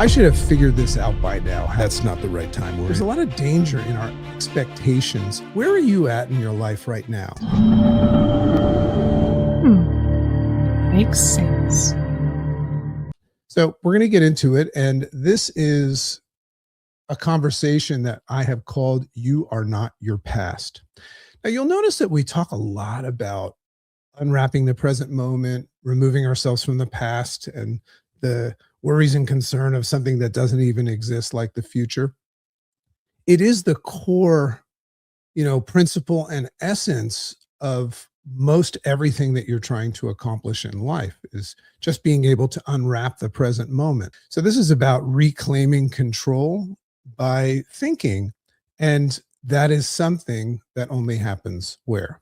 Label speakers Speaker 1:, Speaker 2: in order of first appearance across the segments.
Speaker 1: I should have figured this out by now. That's not the right time. There's a lot of danger in our expectations. Where are you at in your life right now?
Speaker 2: Makes sense.
Speaker 1: So we're going to get into it. And this is a conversation that I have called You Are Not Your Past. Now, you'll notice that we talk a lot about unwrapping the present moment, removing ourselves from the past, and the worries and concern of something that doesn't even exist, like the future. It is the core, principle and essence of most everything that you're trying to accomplish in life is just being able to unwrap the present moment. So this is about reclaiming control by thinking. And that is something that only happens where?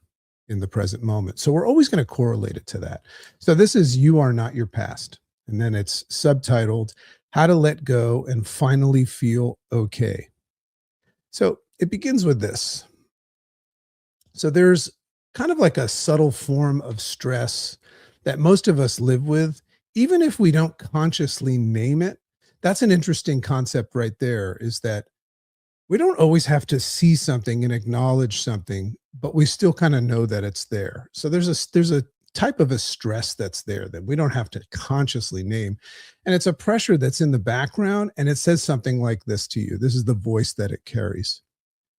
Speaker 1: In the present moment. So we're always going to correlate it to that. So this is You Are Not Your Past. And then it's subtitled How to Let Go and Finally Feel Okay. So it begins with this. So there's kind of like a subtle form of stress that most of us live with, even if we don't consciously name it. That's an interesting concept right there, is that we don't always have to see something and acknowledge something, but we still kind of know that it's there. So there's a type of a stress that's there that we don't have to consciously name. And it's a pressure that's in the background, and it says something like this to you. This is the voice that it carries.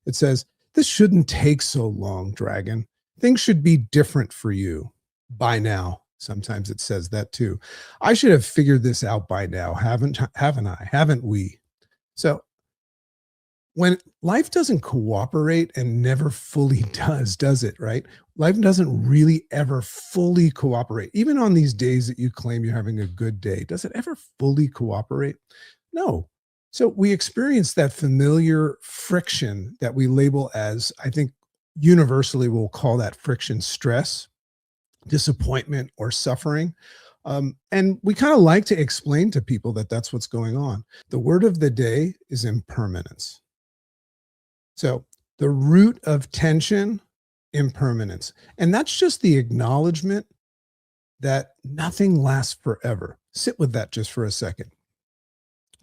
Speaker 1: It says, "This shouldn't take so long, Dragon. Things should be different for you by now." Sometimes it says that too. "I should have figured this out by now, haven't I? Haven't we?" So when life doesn't cooperate, and never fully does it, right? Life doesn't really ever fully cooperate. Even on these days that you claim you're having a good day, does it ever fully cooperate? No. So we experience that familiar friction that we label as, I think universally we'll call that friction stress, disappointment, or suffering. And we kind of like to explain to people that that's what's going on. The word of the day is impermanence. So the root of tension, impermanence. And that's just the acknowledgement that nothing lasts forever. Sit with that just for a second.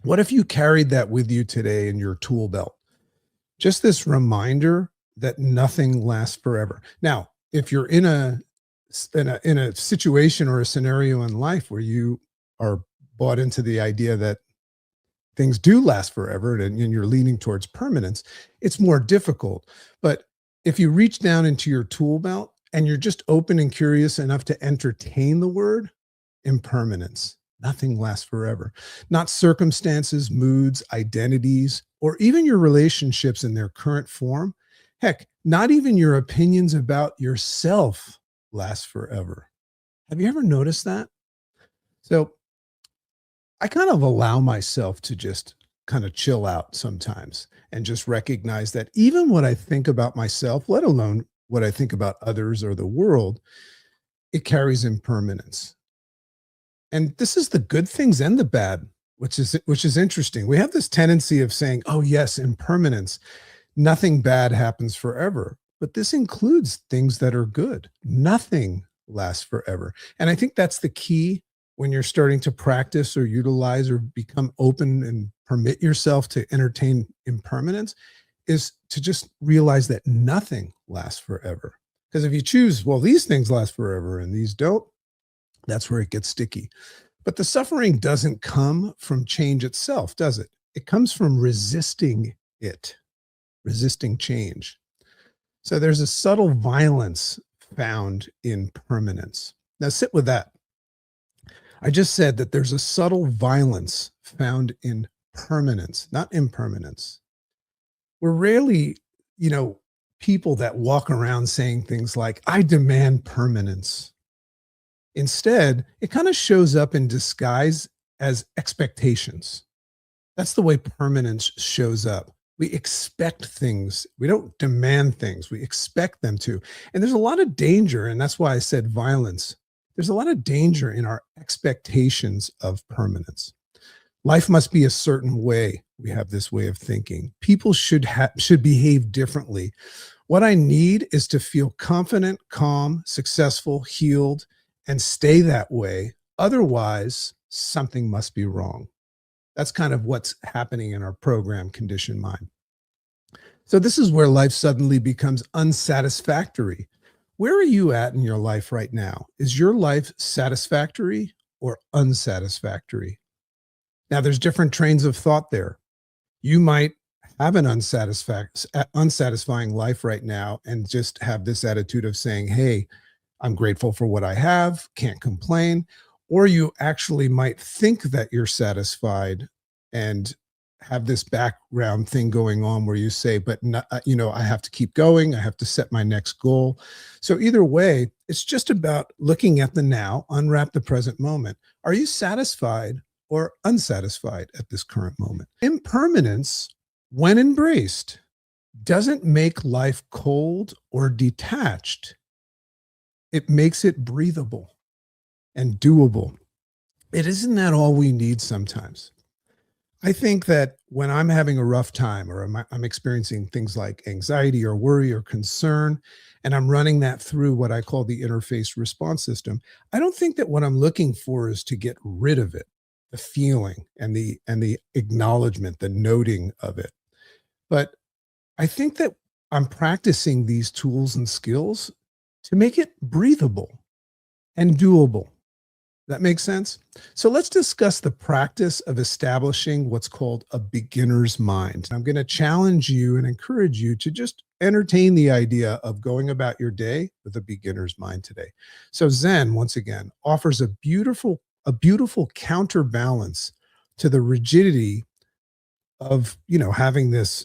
Speaker 1: What if you carried that with you today in your tool belt? Just this reminder that nothing lasts forever. Now, if you're in a situation or a scenario in life where you are bought into the idea that things do last forever and you're leaning towards permanence, it's more difficult. But if you reach down into your tool belt and you're just open and curious enough to entertain the word impermanence, nothing lasts forever. Not circumstances, moods, identities, or even your relationships in their current form. Heck, not even your opinions about yourself last forever. Have you ever noticed that? So I kind of allow myself to just kind of chill out sometimes and just recognize that even what I think about myself, let alone what I think about others or the world, it carries impermanence. And this is the good things and the bad, which is interesting. We have this tendency of saying, "Oh yes, impermanence. Nothing bad happens forever." But this includes things that are good. Nothing lasts forever. And I think that's the key when you're starting to practice or utilize or become open and permit yourself to entertain impermanence, is to just realize that nothing lasts forever. Because if you choose, well, these things last forever and these don't, that's where it gets sticky. But the suffering doesn't come from change itself, does it? It comes from resisting it, resisting change. So there's a subtle violence found in permanence. Now sit with that. I just said that there's a subtle violence found in permanence, not impermanence. We're rarely, people that walk around saying things like, "I demand permanence." Instead, it kind of shows up in disguise as expectations. That's the way permanence shows up. We expect things. We don't demand things. We expect them to. And there's a lot of danger, and that's why I said violence. There's a lot of danger in our expectations of permanence. Life must be a certain way. We have this way of thinking. People should behave differently. What I need is to feel confident, calm, successful, healed, and stay that way. Otherwise, something must be wrong. That's kind of what's happening in our program conditioned mind. So this is where life suddenly becomes unsatisfactory. Where are you at in your life right now? Is your life satisfactory or unsatisfactory? Now, there's different trains of thought there. You might have an unsatisfying life right now and just have this attitude of saying, hey, I'm grateful for what I have, can't complain. Or you actually might think that you're satisfied and have this background thing going on where you say, but not, I have to keep going. I have to set my next goal. So either way, it's just about looking at the now, unwrap the present moment. Are you satisfied or unsatisfied at this current moment? Impermanence, when embraced, doesn't make life cold or detached. It makes it breathable and doable. It isn't that all we need sometimes. I think that when I'm having a rough time or I'm experiencing things like anxiety or worry or concern, and I'm running that through what I call the interface response system, I don't think that what I'm looking for is to get rid of it, the feeling and the acknowledgement, the noting of it. But I think that I'm practicing these tools and skills to make it breathable and doable. That makes sense? So let's discuss the practice of establishing what's called a beginner's mind. I'm going to challenge you and encourage you to just entertain the idea of going about your day with a beginner's mind today. So Zen, once again, offers a beautiful counterbalance to the rigidity of, having this,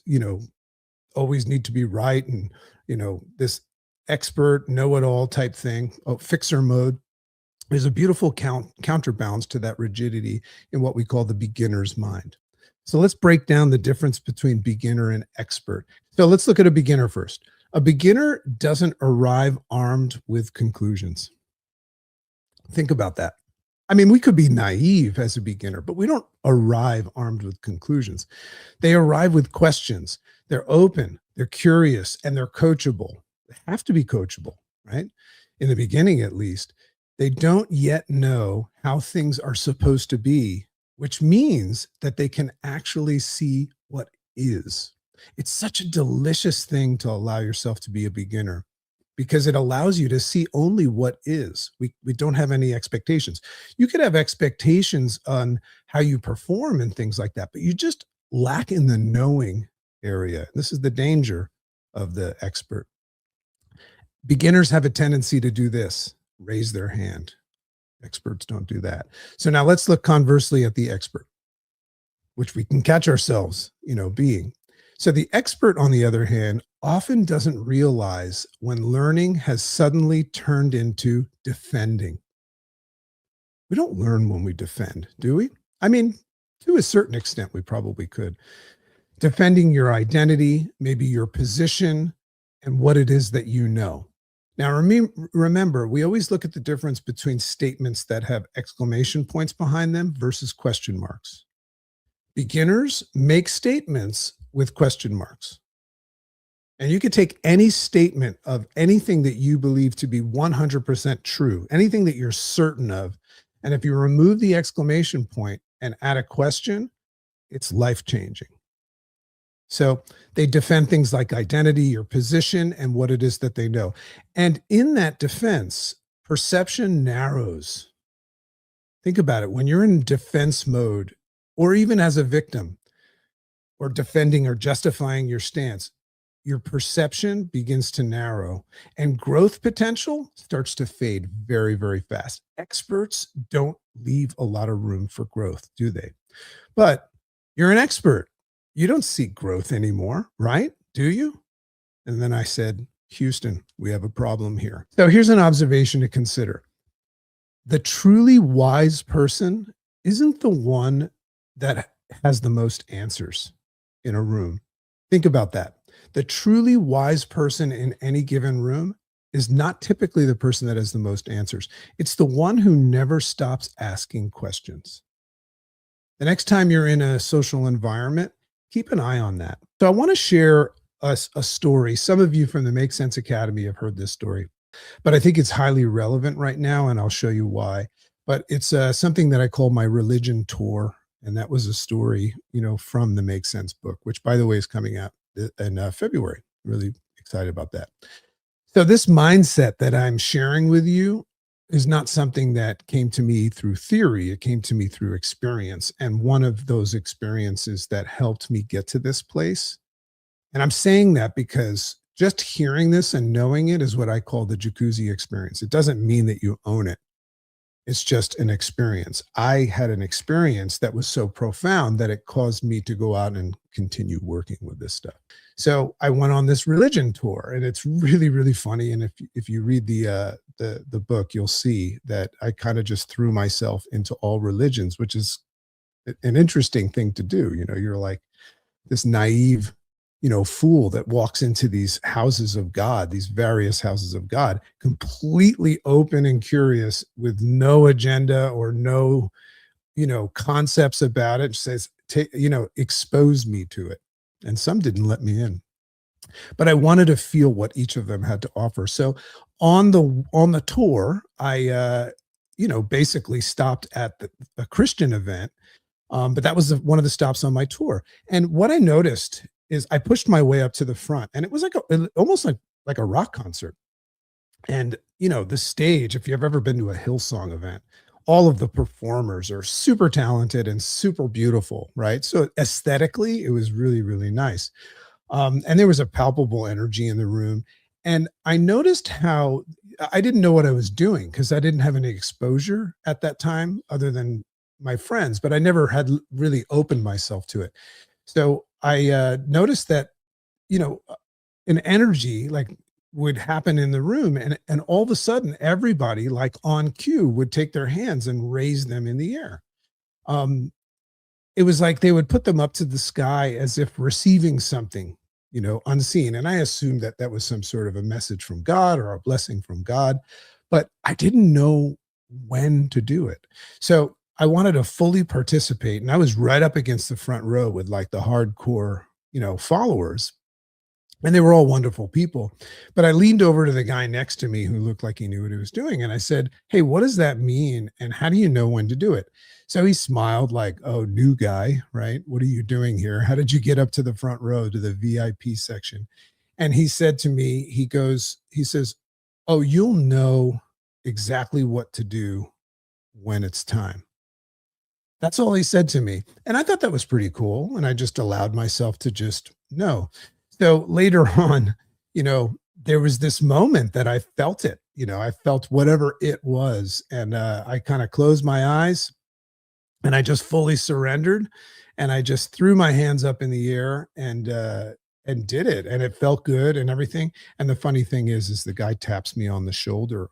Speaker 1: always need to be right and, this expert know-it-all type thing, fixer mode. There's a beautiful counterbalance to that rigidity in what we call the beginner's mind. So let's break down the difference between beginner and expert. So let's look at a beginner first. A beginner doesn't arrive armed with conclusions. Think about that. I mean, we could be naive as a beginner, but we don't arrive armed with conclusions. They arrive with questions. They're open, they're curious, and they're coachable. They have to be coachable, right? In the beginning, at least. They don't yet know how things are supposed to be, which means that they can actually see what is. It's such a delicious thing to allow yourself to be a beginner because it allows you to see only what is. We don't have any expectations. You could have expectations on how you perform and things like that, but you just lack in the knowing area. This is the danger of the expert. Beginners have a tendency to do this, raise their hand. Experts don't do that. So now let's look conversely at the expert, which we can catch ourselves, being. So the expert, on the other hand, often doesn't realize when learning has suddenly turned into defending. We don't learn when we defend, do we? I mean, to a certain extent, we probably could. Defending your identity, maybe your position, and what it is that you know. Now, remember, we always look at the difference between statements that have exclamation points behind them versus question marks. Beginners make statements with question marks. And you could take any statement of anything that you believe to be 100% true, anything that you're certain of. And if you remove the exclamation point and add a question, it's life-changing. So they defend things like identity, your position, and what it is that they know. And in that defense, perception narrows. Think about it. When you're in defense mode, or even as a victim, or defending or justifying your stance, your perception begins to narrow and growth potential starts to fade very, very fast. Experts don't leave a lot of room for growth, do they? But you're an expert. You don't seek growth anymore, right? Do you? And then I said, Houston, we have a problem here. So here's an observation to consider. The truly wise person isn't the one that has the most answers in a room. Think about that. The truly wise person in any given room is not typically the person that has the most answers. It's the one who never stops asking questions. The next time you're in a social environment, keep an eye on that. So I want to share a story. Some of you from the Make Sense Academy have heard this story, but I think it's highly relevant right now, and I'll show you why. But it's something that I call my religion tour. And that was a story, from the Make Sense book, which by the way is coming out in February. Really excited about that. So this mindset that I'm sharing with you is not something that came to me through theory. It came to me through experience. And one of those experiences that helped me get to this place, and I'm saying that because just hearing this and knowing it is what I call the jacuzzi experience. It doesn't mean that you own it. It's just an experience. I had an experience that was so profound that it caused me to go out and continue working with this stuff. So I went on this religion tour, and it's really, really funny. And if you read the book, you'll see that I kind of just threw myself into all religions, which is an interesting thing to do. You're like this naive, fool that walks into these houses of God, these various houses of God, completely open and curious with no agenda or no, concepts about it. Says, expose me to it. And some didn't let me in, but I wanted to feel what each of them had to offer. So on the tour, I, basically stopped at a Christian event, but that was one of the stops on my tour. And what I noticed is I pushed my way up to the front, and it was almost like a rock concert. And the stage, if you've ever been to a Hillsong event, all of the performers are super talented and super beautiful, right? So aesthetically, it was really, really nice. And there was a palpable energy in the room. And I noticed how I didn't know what I was doing because I didn't have any exposure at that time other than my friends, but I never had really opened myself to it. So I noticed that, you know, an energy like would happen in the room, and all of a sudden everybody like on cue would take their hands and raise them in the air. Um, it was like they would put them up to the sky as if receiving something, unseen. And I assumed that that was some sort of a message from God or a blessing from God, but I didn't know when to do it. So I wanted to fully participate. And I was right up against the front row with like the hardcore, followers, and they were all wonderful people. But I leaned over to the guy next to me who looked like he knew what he was doing. And I said, "Hey, what does that mean? And how do you know when to do it?" So he smiled like, "Oh, new guy, right? What are you doing here? How did you get up to the front row to the VIP section?" And he said to me, he says, "Oh, you'll know exactly what to do when it's time." That's all he said to me. And I thought that was pretty cool. And I just allowed myself to just know. So later on, there was this moment that I felt it. I felt whatever it was. And I kind of closed my eyes and I just fully surrendered. And I just threw my hands up in the air and did it. And it felt good and everything. And the funny thing is the guy taps me on the shoulder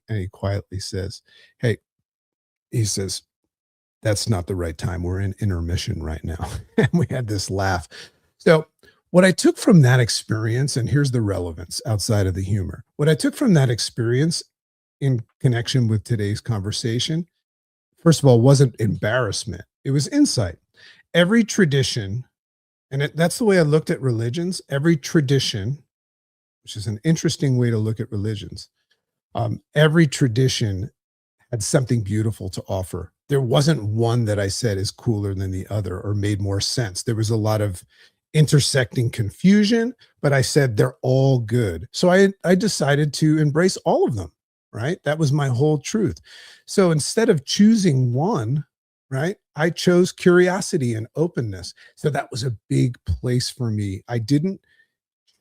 Speaker 1: and he quietly says, "Hey," he says, "that's not the right time. We're in intermission right now." And we had this laugh. So, what I took from that experience, and here's the relevance outside of the humor. What I took from that experience in connection with today's conversation, first of all, wasn't embarrassment, it was insight. Every tradition, and that's the way I looked at religions, every tradition, which is an interesting way to look at religions, every tradition had something beautiful to offer. There wasn't one that I said is cooler than the other or made more sense. There was a lot of intersecting confusion, but I said they're all good. So I decided to embrace all of them, right? That was my whole truth. So instead of choosing one, right, I chose curiosity and openness. So that was a big place for me. I didn't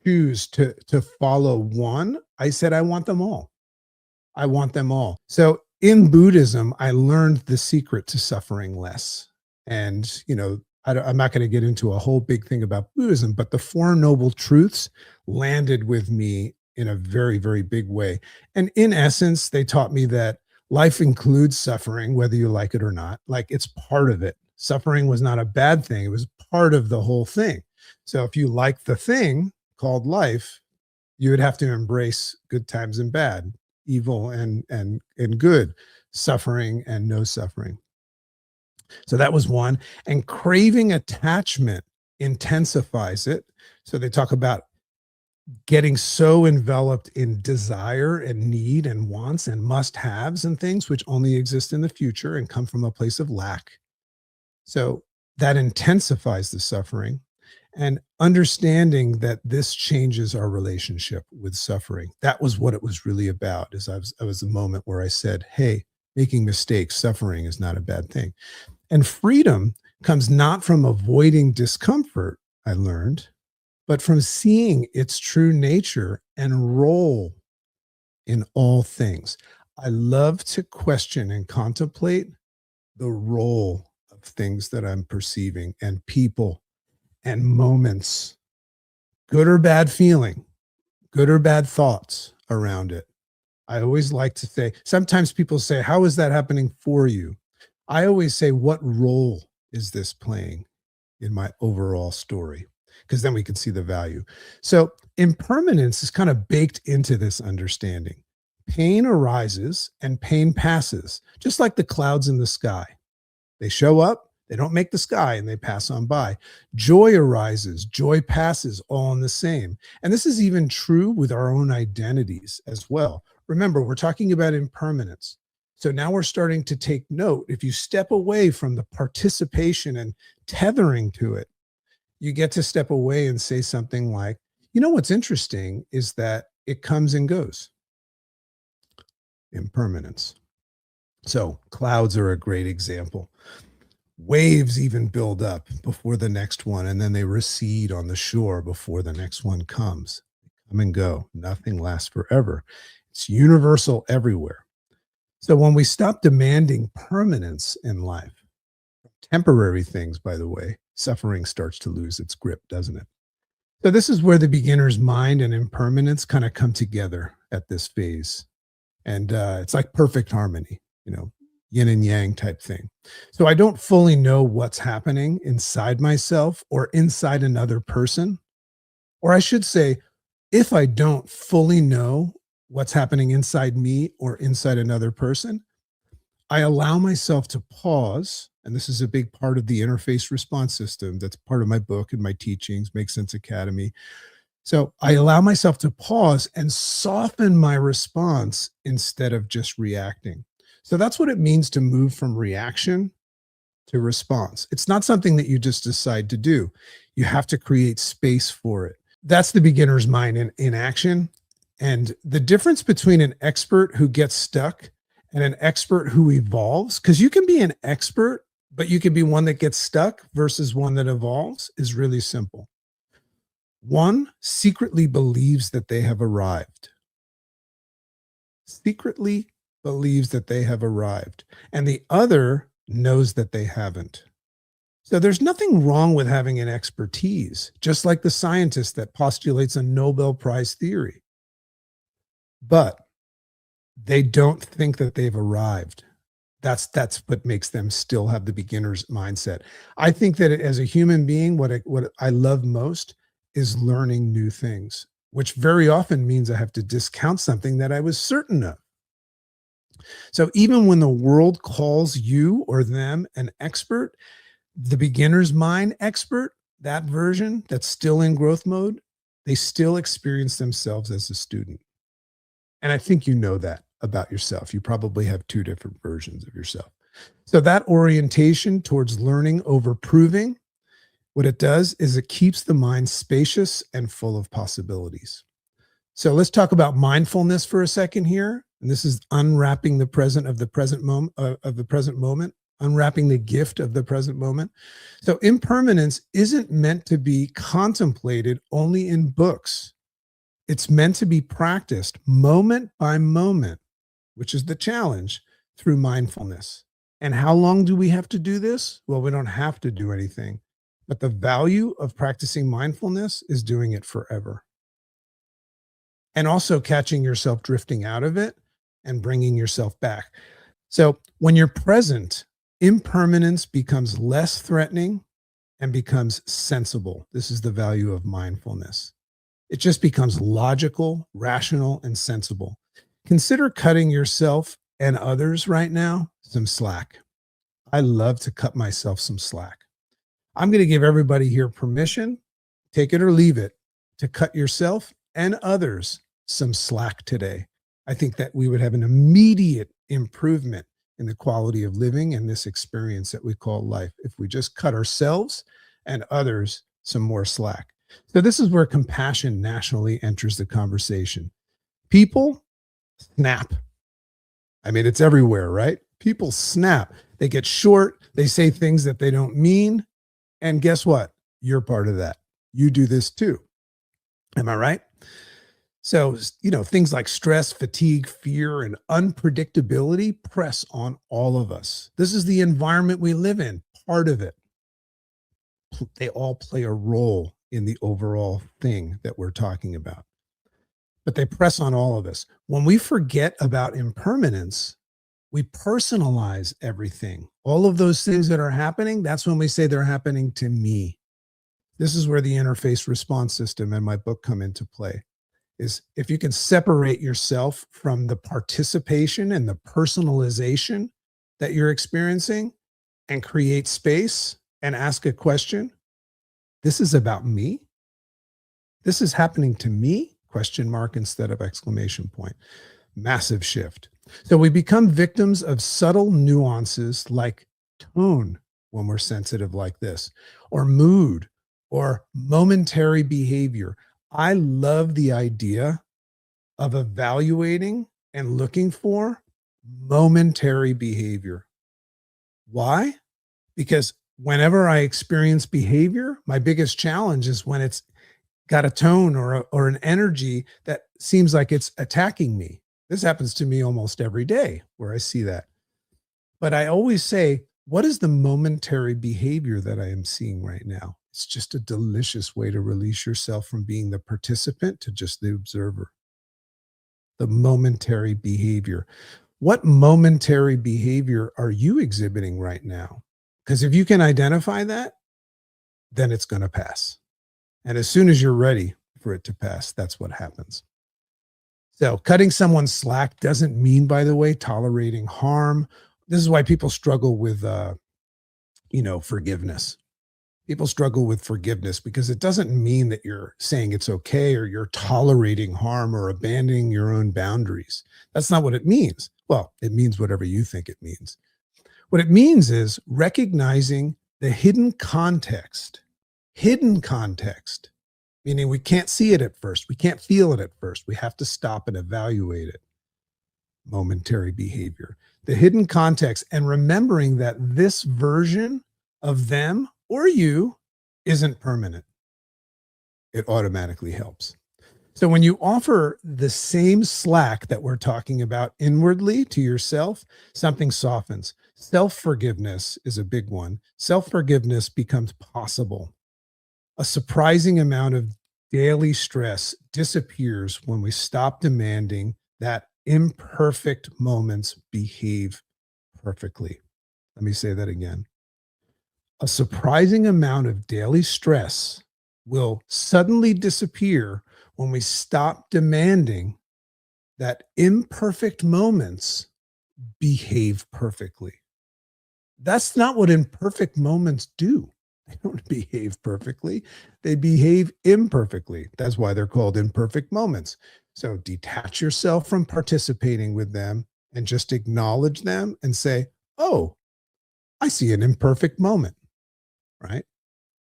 Speaker 1: choose to follow one. I said I want them all. I want them all. So in Buddhism, I learned the secret to suffering less. And, I'm not going to get into a whole big thing about Buddhism, but the Four Noble Truths landed with me in a very, very big way. And in essence, they taught me that life includes suffering, whether you like it or not. Like it's part of it. Suffering was not a bad thing, it was part of the whole thing. So if you like the thing called life, you would have to embrace good times and bad, evil and good, suffering and no suffering. So that was one. And craving attachment intensifies it. So they talk about getting so enveloped in desire and need and wants and must haves and things which only exist in the future and come from a place of lack. So that intensifies the suffering, and understanding that this changes our relationship with suffering. That was what it was really about. Is I was the moment where I said, "Hey, making mistakes, suffering is not a bad thing." And freedom comes not from avoiding discomfort, I learned, but from seeing its true nature and role in all things. I love to question and contemplate the role of things that I'm perceiving and people and moments, good or bad feeling, good or bad thoughts around it. I always like to say, sometimes people say, "How is that happening for you?" I always say, "What role is this playing in my overall story?" Because then we can see the value. So, impermanence is kind of baked into this understanding. Pain arises and pain passes, just like the clouds in the sky. They show up, they don't make the sky, and they pass on by. Joy arises, joy passes, all in the same. And this is even true with our own identities as well. Remember, we're talking about impermanence. So now we're starting to take note. If you step away from the participation and tethering to it, you get to step away and say something like, what's interesting is that it comes and goes. Impermanence. So clouds are a great example. Waves even build up before the next one, and then they recede on the shore before the next one comes. Come and go. Nothing lasts forever. It's universal everywhere. So when we stop demanding permanence in life, temporary things, by the way, suffering starts to lose its grip, doesn't it? So this is where the beginner's mind and impermanence kind of come together at this phase. And it's like perfect harmony, yin and yang type thing. So I don't fully know what's happening inside myself or inside another person. Or I should say, if I don't fully know what's happening inside me or inside another person, I allow myself to pause. And this is a big part of the interface response system. That's part of my book and my teachings, Make Sense Academy. So I allow myself to pause and soften my response instead of just reacting. So that's what it means to move from reaction to response. It's not something that you just decide to do. You have to create space for it. That's the beginner's mind in action. And the difference between an expert who gets stuck and an expert who evolves, because you can be an expert, but you can be one that gets stuck versus one that evolves, is really simple. One secretly believes that they have arrived. Secretly believes that they have arrived. And the other knows that they haven't. So there's nothing wrong with having an expertise, just like the scientist that postulates a Nobel Prize theory. But they don't think that they've arrived. That's what makes them still have the beginner's mindset. I think that as a human being, what I love most is learning new things, which very often means I have to discount something that I was certain of. So even when the world calls you or them an expert, the beginner's mind expert, that version that's still in growth mode, they still experience themselves as a student. And I think you know that about yourself. You probably have two different versions of yourself. So that orientation towards learning over proving, what it does is it keeps the mind spacious and full of possibilities. So let's talk about mindfulness for a second here. And this is unwrapping the present of the present moment unwrapping the gift of the present moment. So impermanence isn't meant to be contemplated only in books. It's meant to be practiced moment by moment, which is the challenge, through mindfulness. And how long do we have to do this? Well, we don't have to do anything. But the value of practicing mindfulness is doing it forever. And also catching yourself drifting out of it and bringing yourself back. So when you're present, impermanence becomes less threatening and becomes sensible. This is the value of mindfulness. It just becomes logical, rational, and sensible. Consider cutting yourself and others right now some slack. I love to cut myself some slack. I'm going to give everybody here permission, take it or leave it, to cut yourself and others some slack today. I think that we would have an immediate improvement in the quality of living and this experience that we call life if we just cut ourselves and others some more slack. So, this is where compassion nationally enters the conversation. People snap. I mean, it's everywhere, right? People snap. They get short. They say things that they don't mean. And guess what? You're part of that. You do this too. Am I right? So, things like stress, fatigue, fear, and unpredictability press on all of us. This is the environment we live in, part of it. They all play a role in the overall thing that we're talking about, but they press on all of us. When we forget about impermanence, we personalize everything. All of those things that are happening, that's when we say they're happening to me. This is where the interface response system and my book come into play. Is if you can separate yourself from the participation and the personalization that you're experiencing and create space and ask a question, this is about me. This is happening to me, question mark instead of exclamation point. Massive shift. So we become victims of subtle nuances like tone when we're sensitive like this, or mood, or momentary behavior. I love the idea of evaluating and looking for momentary behavior. Why? Because whenever I experience behavior, my biggest challenge is when it's got a tone or an energy that seems like it's attacking me. This happens to me almost every day where I see that. But I always say, what is the momentary behavior that I am seeing right now? It's just a delicious way to release yourself from being the participant to just the observer. The momentary behavior. What momentary behavior are you exhibiting right now? Because if you can identify that, then it's going to pass. And as soon as you're ready for it to pass, that's what happens. So cutting someone's slack doesn't mean, by the way, tolerating harm. This is why people struggle with, forgiveness. People struggle with forgiveness because it doesn't mean that you're saying it's okay or you're tolerating harm or abandoning your own boundaries. That's not what it means. Well, it means whatever you think it means. What it means is recognizing the hidden context, meaning we can't see it at first. We can't feel it at first. We have to stop and evaluate it. Momentary behavior, the hidden context, and remembering that this version of them or you isn't permanent. It automatically helps. So when you offer the same slack that we're talking about inwardly to yourself, something softens. Self-forgiveness is a big one. Self-forgiveness becomes possible. A surprising amount of daily stress disappears when we stop demanding that imperfect moments behave perfectly. Let me say that again. A surprising amount of daily stress will suddenly disappear when we stop demanding that imperfect moments behave perfectly. That's not what imperfect moments do. They don't behave perfectly. They behave imperfectly. That's why they're called imperfect moments. So detach yourself from participating with them and just acknowledge them and say, oh, I see an imperfect moment, right?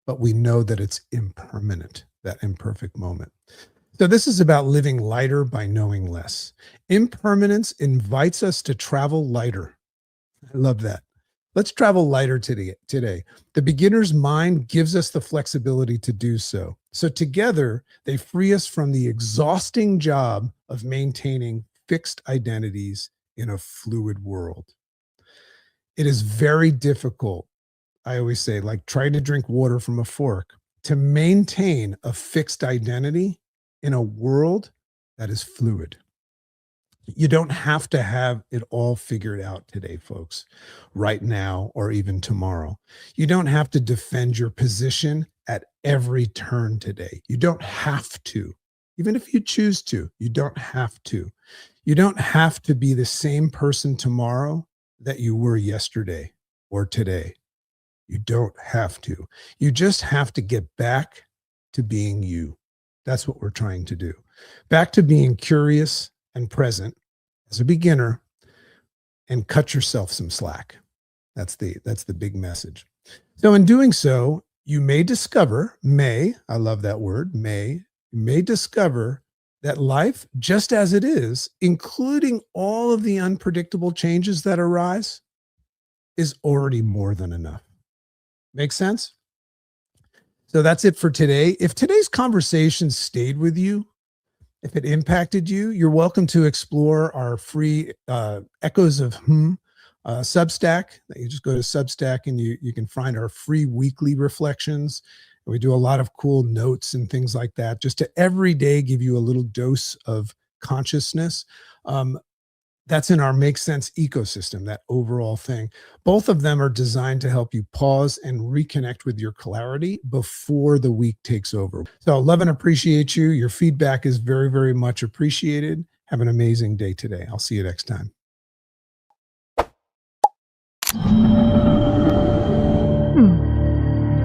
Speaker 1: But we know that it's impermanent, that imperfect moment. So this is about living lighter by knowing less. Impermanence invites us to travel lighter. I love that. Let's travel lighter today. The beginner's mind gives us the flexibility to do so. So together, they free us from the exhausting job of maintaining fixed identities in a fluid world. It is very difficult, I always say, like trying to drink water from a fork, to maintain a fixed identity in a world that is fluid. You don't have to have it all figured out today, folks, right now, or even tomorrow. You don't have to defend your position at every turn today. You don't have to. Even if you choose to, you don't have to. You don't have to be the same person tomorrow that you were yesterday or today. You don't have to. You just have to get back to being you. That's what we're trying to do. Back to being curious and present as a beginner and cut yourself some slack. That's the big message. So in doing so, you may discover, I love that word, you may discover that life, just as it is, including all of the unpredictable changes that arise, is already more than enough. Make sense? So that's it for today. If today's conversation stayed with you, if it impacted you, you're welcome to explore our free Echoes of Substack. You just go to Substack and you can find our free weekly reflections. We do a lot of cool notes and things like that, just to every day give you a little dose of consciousness. That's in our Make Sense ecosystem, that overall thing. Both of them are designed to help you pause and reconnect with your clarity before the week takes over. So love and appreciate you. Your feedback is very, very much appreciated. Have an amazing day today. I'll see you next time.